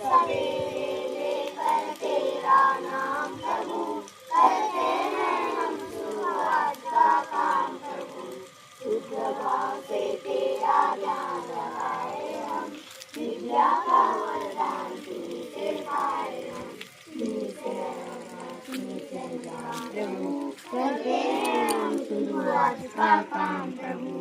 सवेरे लेकर तेरा नाम प्रभु, करते हैं हम शुरुआत का काम प्रभु। सुप्रभात से तेरा ध्यान लगाए हम, विद्या का वरदान तुझसे पाए हम। प्रभु करते हैं हम शुरुआत का काम प्रभु।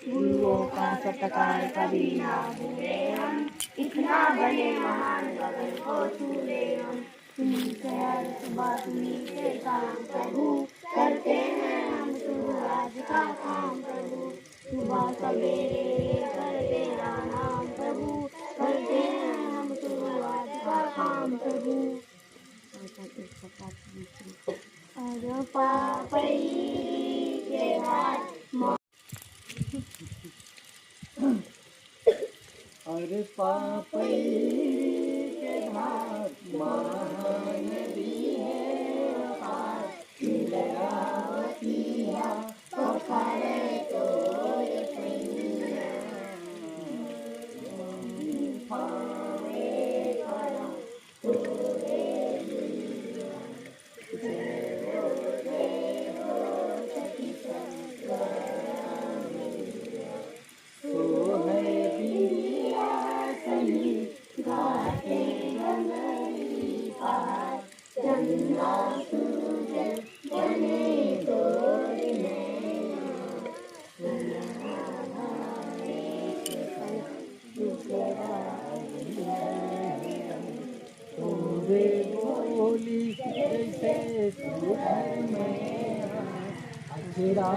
गुरुओं का सत्कार कभी ना भूले हम, इतना बड़े महान गगन को छूले हम। तुम्हीं से हर सुबह तुम्हीं से काम प्रभु, करते हैं हम शुरुआत का काम प्रभु। सुबह सवेरे कर तेरा नाम प्रभु, करते हैं हम शुरुआत का काम प्रभु। और पापड़ी के हाथ अरे पापई के घाट महानदी है अपार, इंद्रावती पकड़े तो बोली जैसे सुधर में अजरा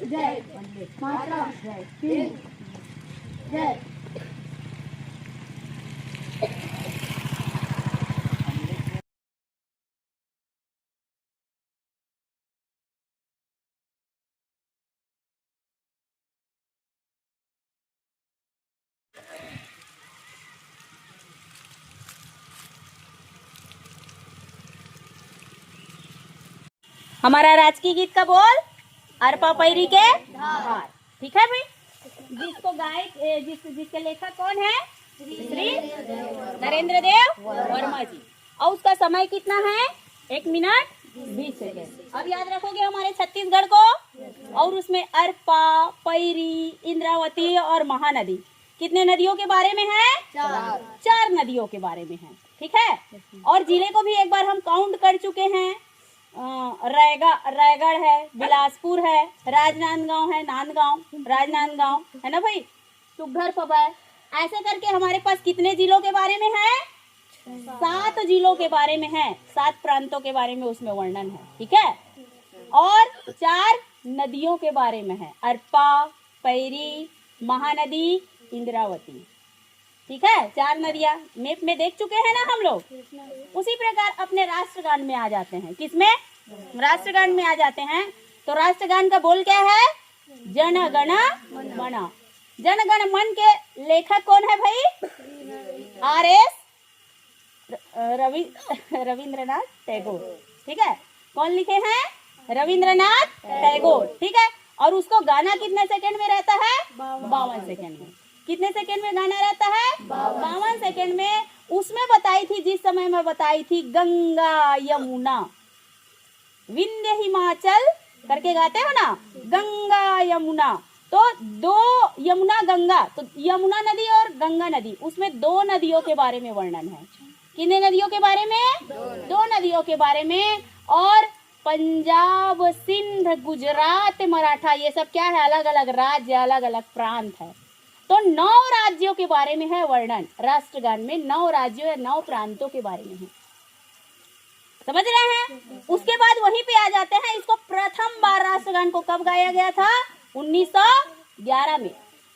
जय माता जय जय। हमारा राजकीय गीत का बोल अरपा पैरी के धार। ठीक है भाई। जिसको गाय जिसके लेखक कौन है? श्री नरेंद्र देव वर्मा जी। और उसका समय कितना है? 1 मिनट 20 सेकेंड। अब याद रखोगे हमारे छत्तीसगढ़ को। और उसमें अरपा, पैरी, इंद्रावती और महानदी कितने नदियों के बारे में है? 4 नदियों के बारे में है। ठीक है। और जिले को भी एक बार हम काउंट कर चुके हैं। रायगढ़ है, बिलासपुर है, राजनांदगांव है, नांदगांव, राजनांदगांव है ना भाई, सुघ्घर पबर। ऐसे करके हमारे पास कितने जिलों के बारे में है? 7 जिलों के बारे में है। 7 प्रांतों के बारे में उसमें वर्णन है। ठीक है। और 4 नदियों के बारे में है, अरपा, पैरी, महानदी, इंद्रावती। ठीक है। 4 नदियां मैप में देख चुके हैं ना हम लोग। उसी प्रकार अपने राष्ट्रगान में आ जाते हैं। किसमें? राष्ट्रगान में आ जाते हैं। तो राष्ट्रगान का बोल क्या है? जन गण मन। जन गण मन के लेखक कौन है भाई? RS रविंद्रनाथ टैगोर। ठीक है। कौन लिखे हैं? रविंद्रनाथ टैगोर। ठीक है। और उसको गाना कितने सेकंड में रहता है? 52 सेकंड में। कितने सेकंड में गाना रहता है? 52 सेकंड में। उसमें बताई थी, जिस समय में बताई थी, गंगा यमुना विंध्य हिमाचल करके गाते हो ना, गंगा यमुना तो दो यमुना गंगा, तो यमुना नदी और गंगा नदी, उसमें दो नदियों के बारे में वर्णन है। कितने नदियों के बारे में? दो नदियों के बारे में। और पंजाब, सिंध, गुजरात, मराठा, ये सब क्या है? अलग अलग राज्य, अलग अलग प्रांत है। तो 9 राज्यों के बारे में है वर्णन राष्ट्रगान में। 9 राज्यों या 9 प्रांतों के बारे में है। समझ रहे हैं? उसके बाद वहीं पे आ जाते हैं। इसको प्रथम बार राष्ट्रगान को कब गाया गया था? 1911 में।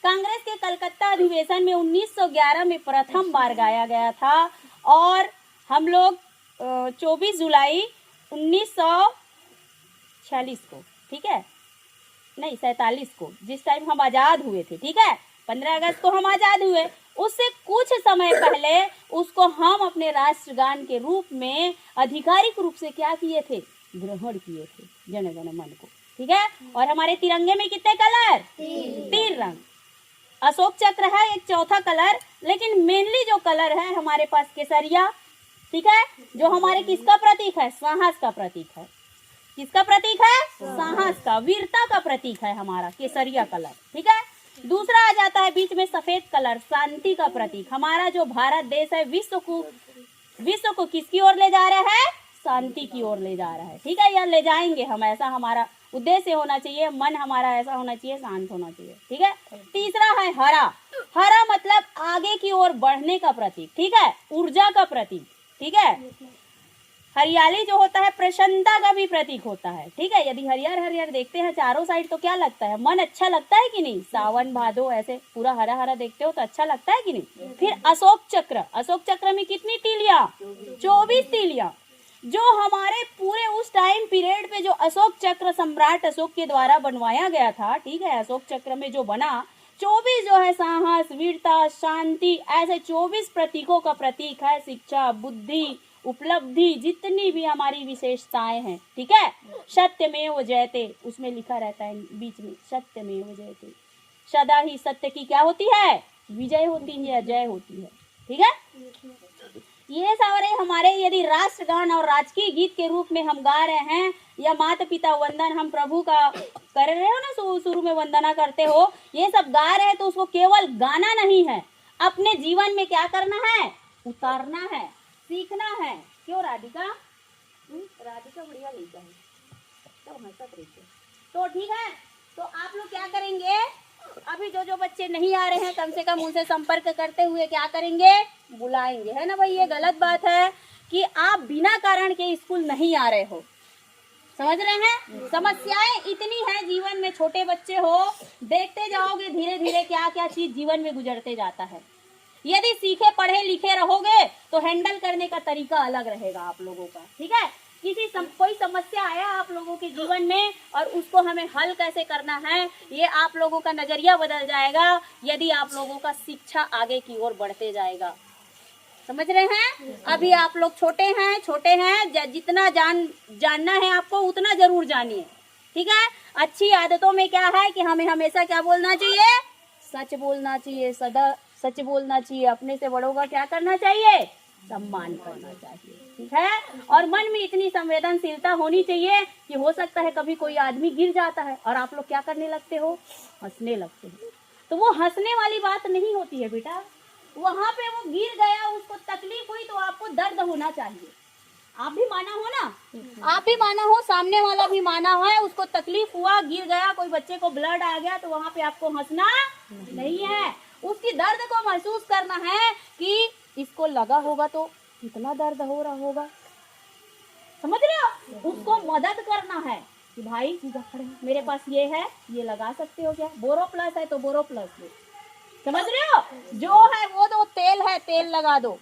कांग्रेस के कलकत्ता अधिवेशन में 1911 में प्रथम बार गाया गया था। और हम लोग 24 जुलाई 1946 को, ठीक है, नहीं 47 को, जिस टाइम हम आजाद हुए थे, ठीक है, 15 अगस्त को हम आजाद हुए, उससे कुछ समय पहले उसको हम अपने राष्ट्रगान के रूप में आधिकारिक रूप से क्या किए थे? ग्रहण किए थे, जन गण मन को, ठीक है। और हमारे तिरंगे में कितने कलर? 3 रंग। अशोक चक्र है एक चौथा कलर, लेकिन मेनली जो कलर है हमारे पास केसरिया, ठीक है, जो हमारे किसका प्रतीक है? साहस का प्रतीक है। किसका प्रतीक है? साहस का, वीरता का प्रतीक है हमारा केसरिया कलर, ठीक है। दूसरा आ जाता है बीच में सफेद कलर, शांति का प्रतीक। हमारा जो भारत देश है विश्व को किसकी ओर ले जा रहा है? शांति की ओर ले जा रहा है, ठीक है। या ले जाएंगे हम, ऐसा हमारा उद्देश्य होना चाहिए, मन हमारा ऐसा होना चाहिए, शांत होना चाहिए, ठीक है। तीसरा है हरा। हरा मतलब आगे की ओर बढ़ने का प्रतीक, ठीक है, ऊर्जा का प्रतीक, ठीक है। हरियाली जो होता है प्रसन्नता का भी प्रतीक होता है, ठीक है। यदि हरियर हरियर देखते हैं चारों साइड तो क्या लगता है? मन अच्छा लगता है कि नहीं? सावन भादो ऐसे पूरा हरा हरा देखते हो तो अच्छा लगता है कि नहीं? फिर अशोक चक्र। अशोक चक्र में कितनी तीलियां? 24 तीलियां। जो हमारे पूरे उस टाइम पीरियड पे जो अशोक चक्र सम्राट अशोक के द्वारा बनवाया गया था, ठीक है, अशोक चक्र में जो बना 24 जो है साहस, वीरता, शांति, ऐसे 24 प्रतीकों का प्रतीक है। शिक्षा, बुद्धि, उपलब्धि, जितनी भी हमारी विशेषताएं हैं, ठीक है। सत्यमेव जयते उसमें लिखा रहता है बीच में, सत्यमेव जयते, सदा ही सत्य की क्या होती है? विजय होती है, जय होती है, ठीक है। ये सारे हमारे यदि राष्ट्रगान और राजकीय गीत के रूप में हम गा रहे हैं, या माता पिता वंदन हम प्रभु का कर रहे हो ना, शुरू में वंदना करते हो, ये सब गा रहे हैं, तो उसको केवल गाना नहीं है, अपने जीवन में क्या करना है? उतारना है, सीखना है। क्यों राधिका? राधिका बढ़िया लिखा है तो हंसत रहते। तो ठीक है, तो आप लोग क्या करेंगे? अभी जो बच्चे नहीं आ रहे हैं कम से कम उनसे संपर्क करते हुए क्या करेंगे? बुलाएंगे, है ना भाई। ये गलत बात है कि आप बिना कारण के स्कूल नहीं आ रहे हो। समझ रहे हैं? समस्याएं इतनी हैं जीवन में, छोटे बच्चे हो, देखते जाओगे धीरे धीरे क्या क्या चीज जीवन में गुजरते जाता है। यदि सीखे पढ़े लिखे रहोगे तो हैंडल करने का तरीका अलग रहेगा आप लोगों का, ठीक है। कोई समस्या आया आप लोगों के जीवन में और उसको हमें हल कैसे करना है, ये आप लोगों का नजरिया बदल जाएगा यदि आप लोगों का शिक्षा आगे की ओर बढ़ते जाएगा। समझ रहे हैं? अभी आप लोग छोटे हैं, जितना जानना है आपको उतना जरूर जानिए, ठीक है। अच्छी आदतों में क्या है कि हमें हमेशा क्या बोलना चाहिए? सच बोलना चाहिए, सदा सच बोलना चाहिए। अपने से बड़ों का क्या करना चाहिए? सम्मान करना चाहिए, ठीक है। और मन में इतनी संवेदनशीलता होनी चाहिए कि हो सकता है कभी कोई आदमी गिर जाता है और आप लोग क्या करने लगते हो? हंसने लगते हो। तो वो हंसने वाली बात नहीं होती है बेटा, वहां पे वो गिर गया, उसको तकलीफ हुई तो आपको दर्द होना चाहिए। आप भी माना हो ना, आप भी माना हो, सामने वाला भी माना है, उसको तकलीफ हुआ, गिर गया, कोई बच्चे को ब्लड आ गया, तो वहां पे आपको हंसना नहीं है, उसकी दर्द को महसूस करना है कि इसको लगा होगा तो कितना दर्द हो रहा होगा। समझ रहे हो? उसको मदद करना है कि भाई मेरे पास ये है, ये लगा सकते हो क्या? बोरो प्लस है तो बोरो प्लस लो। समझ रहे हो? जो है वो तो तेल है, तेल लगा दो।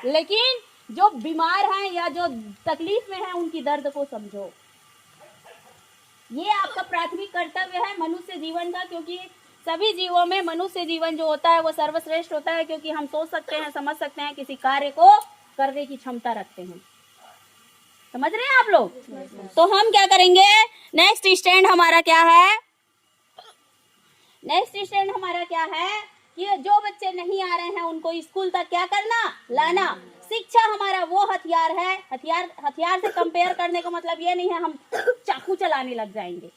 लेकिन जो बीमार हैं या जो तकलीफ में हैं उनकी दर्द को समझो। ये आपका प्राथमिक कर्तव्य है मनुष्य जीवन का, क्योंकि सभी जीवों में मनुष्य जीवन जो होता है वो सर्वश्रेष्ठ होता है, क्योंकि हम सोच सकते हैं, समझ सकते हैं, किसी कार्य को करने की क्षमता रखते हैं। समझ रहे हैं आप लोग? तो हम क्या करेंगे? नेक्स्ट स्टैंड हमारा क्या है? नेक्स्ट स्टैंड हमारा क्या है कि जो बच्चे नहीं आ रहे हैं उनको स्कूल तक क्या करना? लाना। शिक्षा हमारा वो हथियार है, हथियार से कंपेयर करने का मतलब ये नहीं है हम चाकू चलाने लग जाएंगे।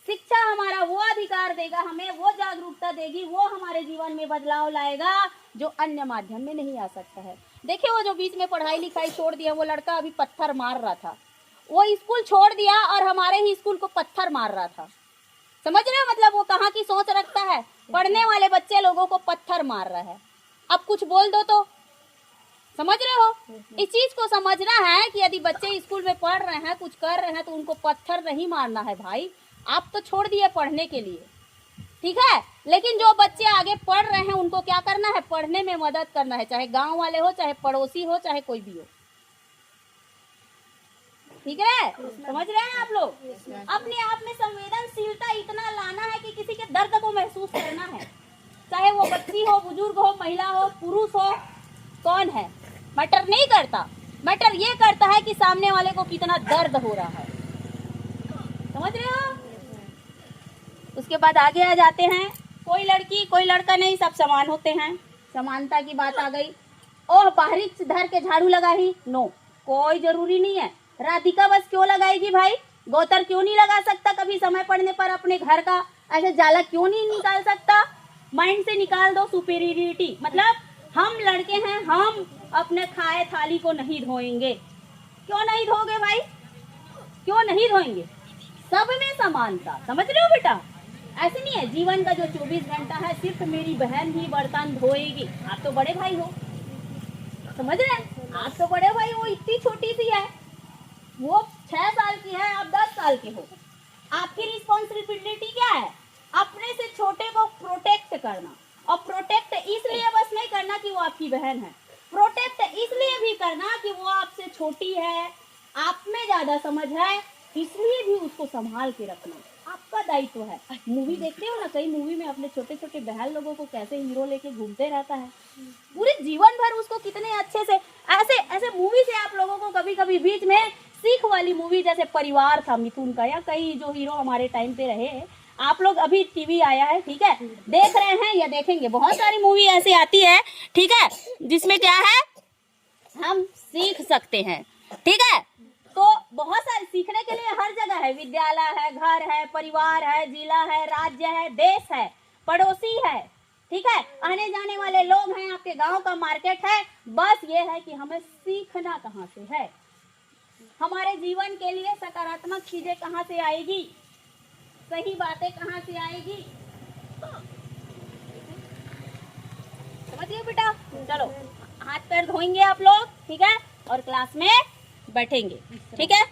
शिक्षा हमारा वो अधिकार देगा, हमें वो जागरूकता देगी, वो हमारे जीवन में बदलाव लाएगा जो अन्य माध्यम में नहीं आ सकता है। देखिए वो जो बीच में पढ़ाई लिखाई छोड़ दिया, वो लड़का अभी पत्थर मार रहा था, वो स्कूल छोड़ दिया और हमारे ही स्कूल को पत्थर मार रहा था। समझ रहे हो मतलब वो कहाँ की सोच रखता है, पढ़ने वाले बच्चे लोगों को पत्थर मार रहा है। अब कुछ बोल दो तो, समझ रहे हो? इस चीज को समझना है कि यदि बच्चे स्कूल में पढ़ रहे हैं, कुछ कर रहे हैं, तो उनको पत्थर नहीं मारना है भाई। आप तो छोड़ दिए पढ़ने के लिए, ठीक है, लेकिन जो बच्चे आगे पढ़ रहे हैं उनको क्या करना है, पढ़ने में मदद करना है, चाहे गांव वाले हो, चाहे पड़ोसी हो, चाहे कोई भी हो, ठीक है? समझ रहे हैं आप लोग? अपने आप में संवेदनशीलता इतना लाना है कि किसी के दर्द को महसूस करना है, चाहे वो बच्ची हो, बुजुर्ग हो, महिला हो, पुरुष हो, कौन है, मैटर नहीं करता। मैटर ये करता है कि सामने वाले को कितना दर्द हो रहा है। समझ रहे हो? उसके बाद आगे आ जाते हैं, कोई लड़की कोई लड़का नहीं, सब समान होते हैं। समानता की बात आ गई। ओह बाहरी धर के झाड़ू लगाई, नो, कोई जरूरी नहीं है। राधिका बस क्यों लगाएगी भाई? गौतर क्यों नहीं लगा सकता कभी समय पड़ने पर अपने घर का ऐसे जाला क्यों नहीं निकाल सकता? माइंड से निकाल दो सुपीरियरिटी, मतलब हम लड़के हैं, हम अपने खाए थाली को नहीं धोएंगे। क्यों नहीं धोगे भाई? क्यों नहीं धोएंगे? सब में समानता, समझ रहे हो बेटा? ऐसे नहीं है जीवन का जो 24 घंटा है सिर्फ मेरी बहन ही बर्तन धोएगी। आप तो बड़े भाई हो, समझ रहे हैं? आप तो बड़े भाई, वो इतनी छोटी सी है, वो 6 साल की है, आप 10 साल के हो। आपकी रिस्पॉन्सिबिलिटी क्या है? अपने से छोटे को प्रोटेक्ट करना, और प्रोटेक्ट इसलिए बस नहीं करना कि वो आपकी बहन है, प्रोटेक्ट इसलिए भी करना कि वो आपसे छोटी है, आप में ज्यादा समझ है, इसलिए भी उसको संभाल के रखना आपका दायित्व है। मूवी देखते हो ना, कई मूवी में अपने छोटे छोटे बहन लोगों को कैसे हीरो लेके घूमते रहता है, पूरे जीवन भर उसको कितने अच्छे से, ऐसे ऐसे मूवी से आप लोगों को कभी कभी बीच में सीख वाली मूवी, जैसे परिवार था मिथुन का, या कई जो हीरो हमारे टाइम पे रहे, आप लोग अभी टीवी आया है, ठीक है, देख रहे हैं या देखेंगे, बहुत सारी मूवी ऐसी आती है, ठीक है, जिसमें क्या है हम सीख सकते हैं, ठीक है। तो बहुत सारे सीखने के लिए हर जगह है, विद्यालय है, घर है, परिवार है, जिला है, राज्य है, देश है, पड़ोसी है, ठीक है, आने जाने वाले लोग हैं, आपके गांव का मार्केट है। बस ये है कि हमें सीखना कहाँ से है, हमारे जीवन के लिए सकारात्मक चीजें कहाँ से आएगी, सही बातें कहाँ से आएगी, समझिए बेटा। चलो हाथ पैर धोएंगे आप लोग, ठीक है, और क्लास में बैठेंगे, ठीक है।